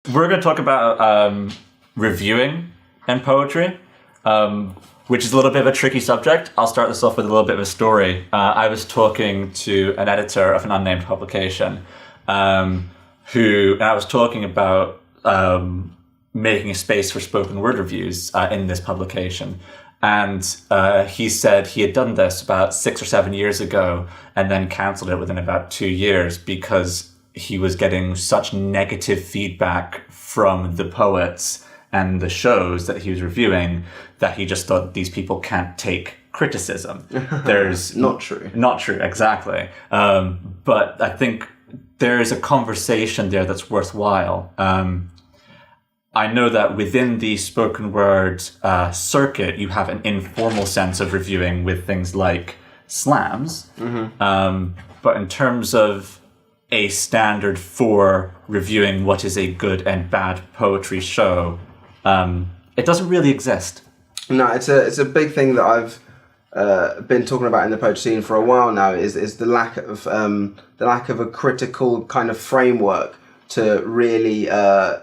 We're going to talk about reviewing and poetry, which is a little bit of a tricky subject. I'll start this off with a little bit of a story. I was talking to an editor of an unnamed publication, and I was talking about making a space for spoken word reviews in this publication. And he said he had done this about 6 or 7 years ago and then cancelled it within about 2 years because he was getting such negative feedback from the poets and the shows that he was reviewing that he just thought these people can't take criticism. There's not true. Not true, exactly. But I think there is a conversation there that's worthwhile. I know that within the spoken word circuit, you have an informal sense of reviewing with things like slams. Mm-hmm. But in terms of a standard for reviewing what is a good and bad poetry show, it doesn't really exist. No, it's a big thing that I've been talking about in the poetry scene for a while now. Is the lack of a critical kind of framework to really to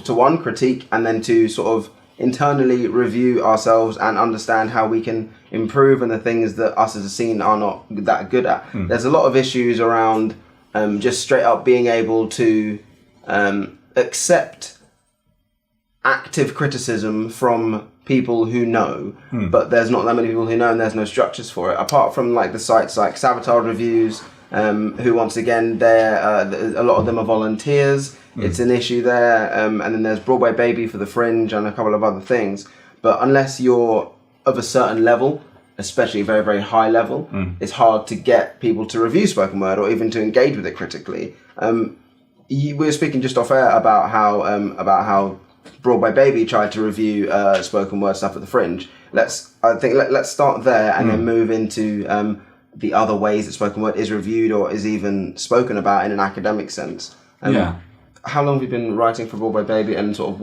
one, critique, and then to sort of internally review ourselves and understand how we can improve and the things that us as a scene are not that good at. There's a lot of issues around just straight up being able to accept active criticism from people who know, but there's not that many people who know, and there's no structures for it. Apart from like the sites like Sabotage Reviews, who once again, a lot of them are volunteers. It's an issue there, and then there's Broadway Baby for the Fringe and a couple of other things. But unless you're of a certain level, especially a very, very high level, it's hard to get people to review spoken word or even to engage with it critically. We were speaking just off air about how Broadway Baby tried to review spoken word stuff at the Fringe. Let's start there and then move into the other ways that spoken word is reviewed or is even spoken about in an academic sense. How long have you been writing for Broadway Baby, and sort of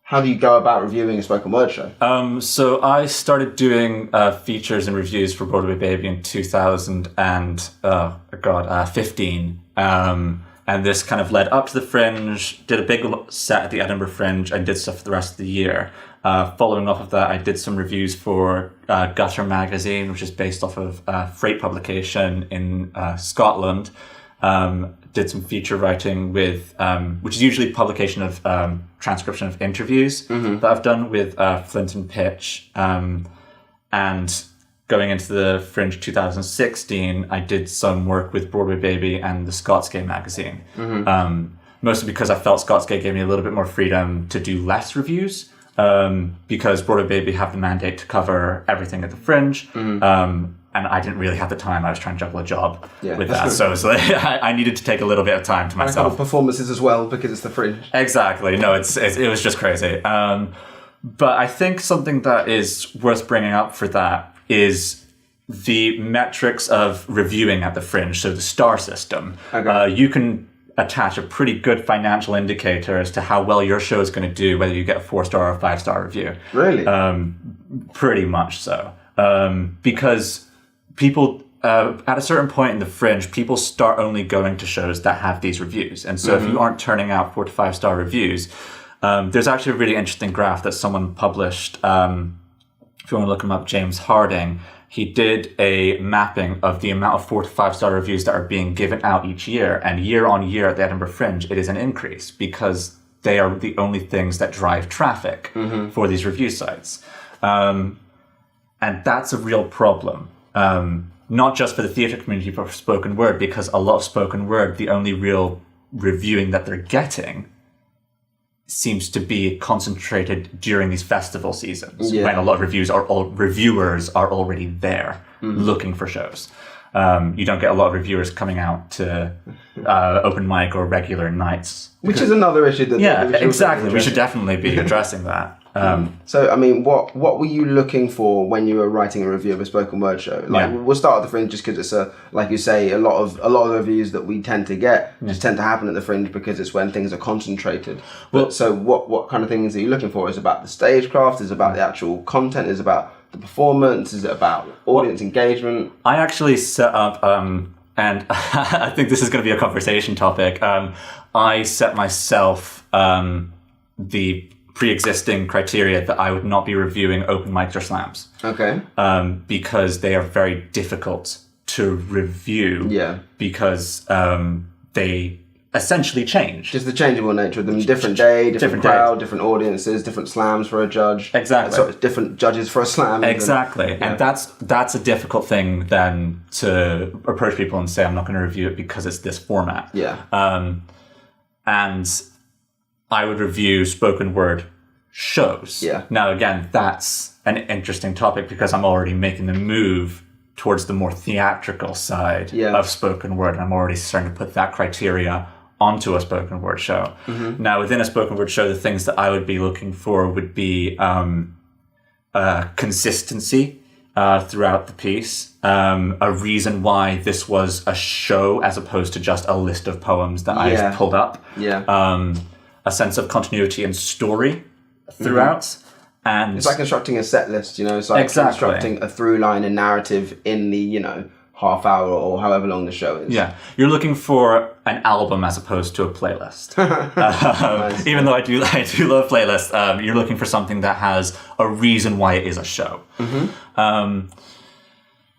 how do you go about reviewing a spoken word show? So I started doing features and reviews for Broadway Baby in 2015. And this kind of led up to the Fringe, did a big set at the Edinburgh Fringe, and did stuff for the rest of the year. Following off of that, I did some reviews for Gutter magazine, which is based off of Freight publication in Scotland. Did some feature writing with, which is usually publication of transcription of interviews that I've done with Flint and Pitch. And going into the Fringe 2016, I did some work with Broadway Baby and the Scots Gay magazine. Mostly because I felt Scots Gay gave me a little bit more freedom to do less reviews, because Broadway Baby have the mandate to cover everything at the Fringe. And I didn't really have the time. I was trying to juggle a job with that. So it was like, I needed to take a little bit of time to myself. And a couple performances as well, because it's the Fringe. Exactly. No, it was just crazy. But I think something that is worth bringing up for that is the metrics of reviewing at the Fringe, so the star system. Okay. You can attach a pretty good financial indicator as to how well your show is going to do, whether you get a 4-star or a 5-star review. Really? Pretty much so. Because people, at a certain point in the Fringe, people start only going to shows that have these reviews. And so if you aren't turning out 4 to 5-star reviews, there's actually a really interesting graph that someone published. If you want to look him up, James Harding, he did a mapping of the amount of 4 to 5-star reviews that are being given out each year. And year on year at the Edinburgh Fringe, it is an increase because they are the only things that drive traffic for these review sites. And that's a real problem. Not just for the theatre community, but for spoken word, because a lot of spoken word, the only real reviewing that they're getting seems to be concentrated during these festival seasons, when a lot of reviewers are already there looking for shows. You don't get a lot of reviewers coming out to open mic or regular nights. Which is another issue. Exactly. We should definitely be addressing that. So, I mean, what were you looking for when you were writing a review of a spoken word show? We'll start at the Fringe just because it's like you say, a lot of the reviews that we tend to get just tend to happen at the Fringe because it's when things are concentrated. So what kind of things are you looking for? Is it about the stagecraft? Is it about the actual content? Is it about the performance? Is it about audience engagement? I actually set up and I think this is going to be a conversation topic. I set myself the pre-existing criteria that I would not be reviewing open mics or slams. Okay. Because they are very difficult to review. Yeah. Because they essentially change. Just the changeable nature of them. Different day, different crowd, different audiences, different slams for a judge. Exactly. So different judges for a slam. Exactly. And that's a difficult thing then to approach people and say, I'm not going to review it because it's this format. Yeah. And I would review spoken word shows. Yeah. Now, again, that's an interesting topic because I'm already making the move towards the more theatrical side of spoken word. And I'm already starting to put that criteria onto a spoken word show. Mm-hmm. Now, within a spoken word show, the things that I would be looking for would be consistency throughout the piece, a reason why this was a show as opposed to just a list of poems that I've pulled up, a sense of continuity and story throughout. Mm-hmm. And it's like constructing a set list, it's like constructing a through line and narrative in the, half hour or however long the show is. Yeah, you're looking for an album as opposed to a playlist. Nice. Even though I do love playlists, you're looking for something that has a reason why it is a show. Mm-hmm.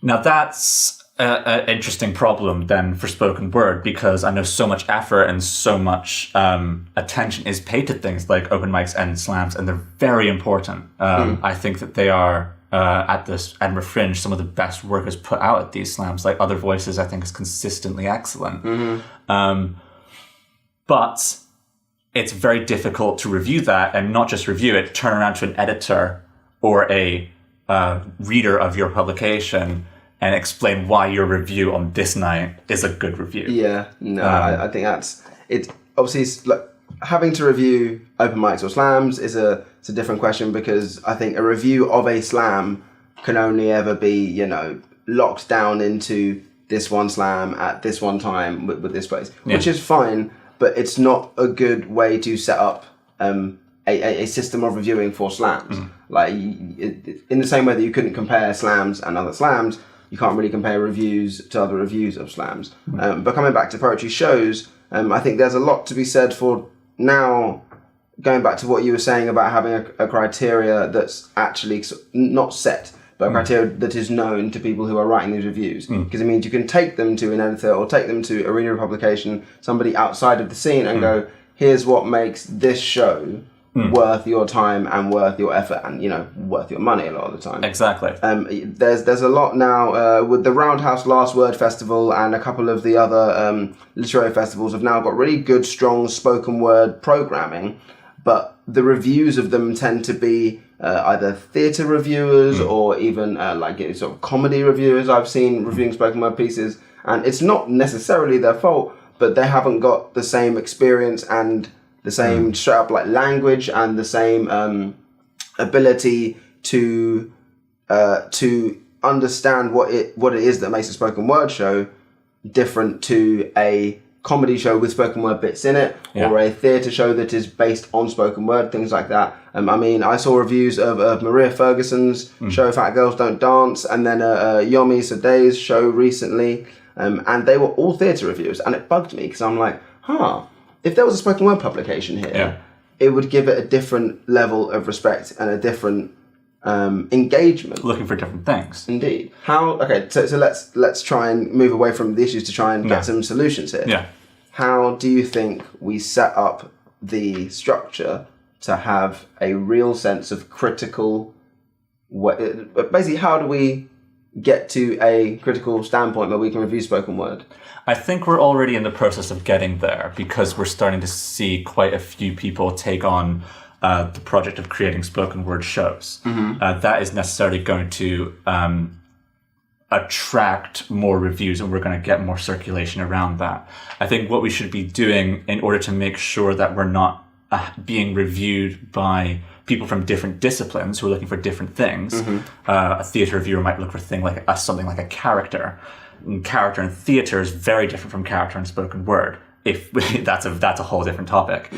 Now that's an interesting problem then for spoken word, because I know so much effort and so much attention is paid to things like open mics and slams, and they're very important. I think that they are at this Edinburgh Fringe, some of the best work is put out at these slams. Like Other Voices, I think is consistently excellent. Mm-hmm. But it's very difficult to review that, and not just review it, turn around to an editor or a reader of your publication and explain why your review on this night is a good review. Yeah, no, I think that's it. Obviously, it's like having to review open mics or slams it's a different question, because I think a review of a slam can only ever be, locked down into this one slam at this one time with this place, which is fine, but it's not a good way to set up a system of reviewing for slams. Like, in the same way that you couldn't compare slams and other slams, you can't really compare reviews to other reviews of slams. But coming back to poetry shows, I think there's a lot to be said for now, going back to what you were saying about having a criteria that's actually not set, but a criteria that is known to people who are writing these reviews. Because it means you can take them to an editor or take them to a reader of publication, somebody outside of the scene, and go, here's what makes this show worth your time and worth your effort and, worth your money a lot of the time. Exactly. There's a lot now with the Roundhouse Last Word Festival, and a couple of the other literary festivals have now got really good, strong spoken word programming, but the reviews of them tend to be either theatre reviewers or even sort of comedy reviewers I've seen reviewing spoken word pieces, and it's not necessarily their fault, but they haven't got the same experience and the same straight up language and the same ability to understand what it is that makes a spoken word show different to a comedy show with spoken word bits in it, or a theatre show that is based on spoken word, things like that. I saw reviews of Maria Ferguson's show Fat Girls Don't Dance, and then Yomi Sadei's show recently, and they were all theatre reviews, and it bugged me because I'm like, if there was a spoken word publication here, it would give it a different level of respect and a different engagement. Looking for different things. Indeed. So let's try and move away from the issues to try and get some solutions here. Yeah. How do you think we set up the structure to have a real sense of critical... Basically, how do we get to a critical standpoint where we can review spoken word? I think we're already in the process of getting there, because we're starting to see quite a few people take on the project of creating spoken word shows. That is necessarily going to attract more reviews, and we're going to get more circulation around that. I think what we should be doing in order to make sure that we're not being reviewed by people from different disciplines who are looking for different things. A theatre reviewer might look for something like a character. And character in theatre is very different from character in spoken word. If that's a whole different topic.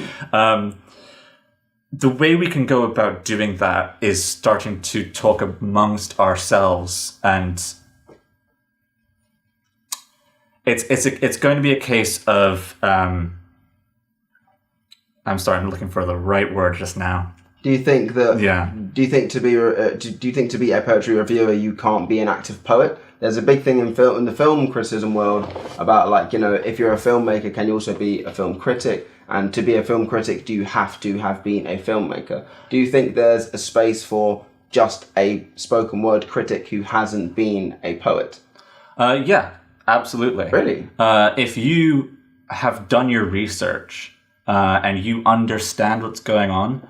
The way we can go about doing that is starting to talk amongst ourselves and it's going to be a case of I'm sorry, I'm looking for the right word just now. Do you think that? Yeah. Do you think to be to be a poetry reviewer, you can't be an active poet? There's a big thing in the film criticism world about, like, you know, if you're a filmmaker, can you also be a film critic? And to be a film critic, do you have to have been a filmmaker? Do you think there's a space for just a spoken word critic who hasn't been a poet? Yeah, absolutely. Really? If you have done your research and you understand what's going on,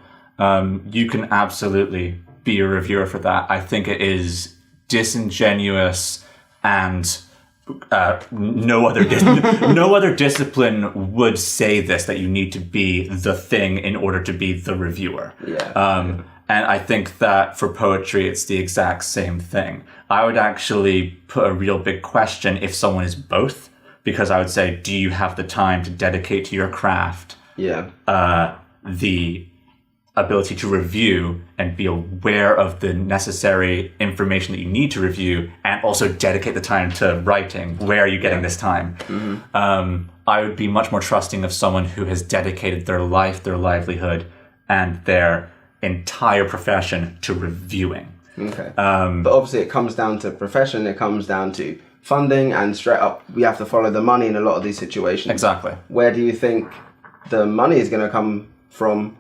you can absolutely be a reviewer for that. I think it is disingenuous, and no other discipline would say this, that you need to be the thing in order to be the reviewer. Yeah. And I think that for poetry, it's the exact same thing. I would actually put a real big question if someone is both, because I would say, do you have the time to dedicate to your craft? Yeah. The ability to review and be aware of the necessary information that you need to review, and also dedicate the time to writing. Where are you getting this time? Mm-hmm. I would be much more trusting of someone who has dedicated their life, their livelihood, and their entire profession to reviewing. Okay. But obviously it comes down to profession, it comes down to funding, and straight up we have to follow the money in a lot of these situations. Exactly. Where do you think the money is going to come from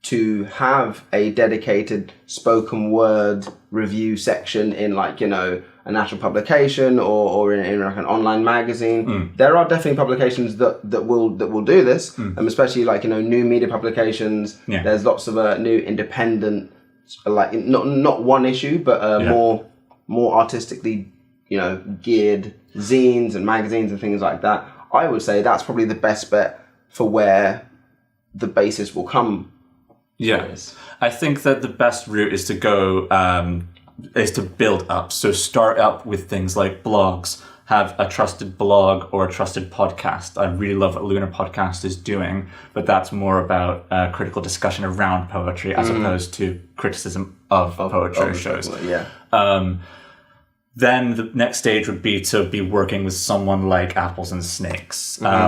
to have a dedicated spoken word review section in, like, you know, a national publication or in like an online magazine? There are definitely publications that will do this, especially, like, you know, new media publications. Yeah. There's lots of new independent, like, not one issue, but more artistically, you know, geared zines and magazines and things like that. I would say that's probably the best bet for where the basis will come. Yeah, I think that the best route is to go, is to build up. So start up with things like blogs, have a trusted blog or a trusted podcast. I really love what Lunar Podcast is doing, but that's more about critical discussion around poetry as opposed to criticism of poetry shows. Yeah. Then the next stage would be to be working with someone like Apples and Snakes,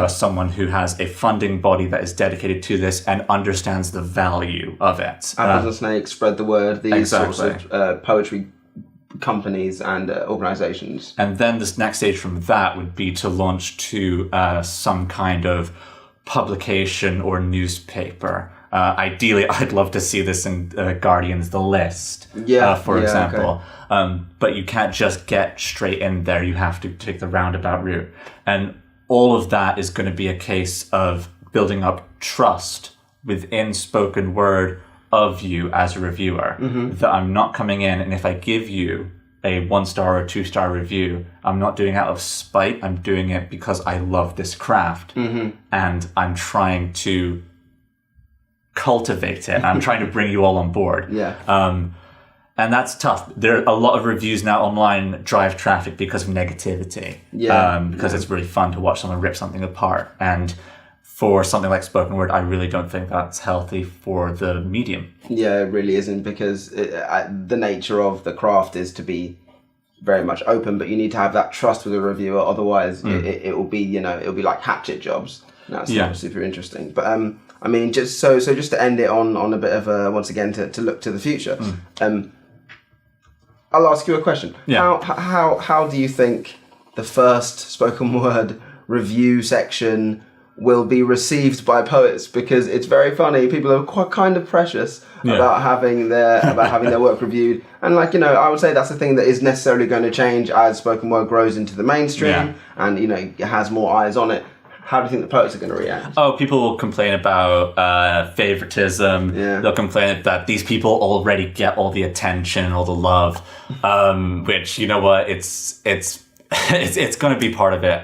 someone who has a funding body that is dedicated to this and understands the value of it. Apples and Snakes, spread the word, these Exactly. sorts of poetry companies and organizations. And then this next stage from that would be to launch to some kind of publication or newspaper. Ideally, I'd love to see this in Guardian's The List, for example. Okay. But you can't just get straight in there. You have to take the roundabout route. And all of that is going to be a case of building up trust within spoken word of you as a reviewer. That I'm not coming in, and if I give you a 1-star or 2-star review, I'm not doing it out of spite. I'm doing it because I love this craft. And I'm trying to cultivate it. I'm trying to bring you all on board. And that's tough. There are a lot of reviews now online drive traffic because of negativity. Because it's really fun to watch someone rip something apart. And for something like spoken word, I really don't think that's healthy for the medium. Yeah, it really isn't, because the nature of the craft is to be very much open, but you need to have that trust with a reviewer. Otherwise, it will be, you know, it'll be like hatchet jobs. That's not super interesting. But I mean, just to end it on a bit of a, once again, to look to the future. I'll ask you a question. How do you think the first spoken word review section will be received by poets? Because it's very funny. People are quite kind of precious about having their work reviewed. And, like, you know, I would say that's the thing that is necessarily going to change as spoken word grows into the mainstream and, you know, it has more eyes on it. How do you think the poets are going to react? Oh, people will complain about favoritism. They'll complain that these people already get all the attention, all the love, which, you know what, it's going to be part of it.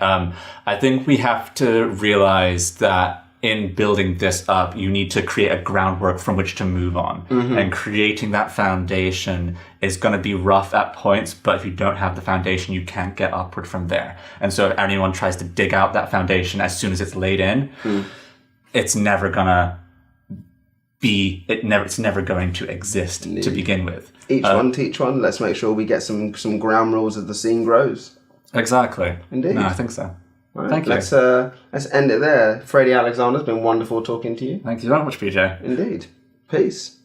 I think we have to realize that in building this up, you need to create a groundwork from which to move on. And creating that foundation is going to be rough at points, but if you don't have the foundation, you can't get upward from there. And so if anyone tries to dig out that foundation as soon as it's laid in, it's never going to be, it's never going to exist to begin with. Each one teach one. Let's make sure we get some ground rules as the scene grows. Exactly. Indeed. No, I think so. Right, Thank you. Let's end it there. Freddie Alexander, it's been wonderful talking to you. Thank you very much, PJ. Indeed. Peace.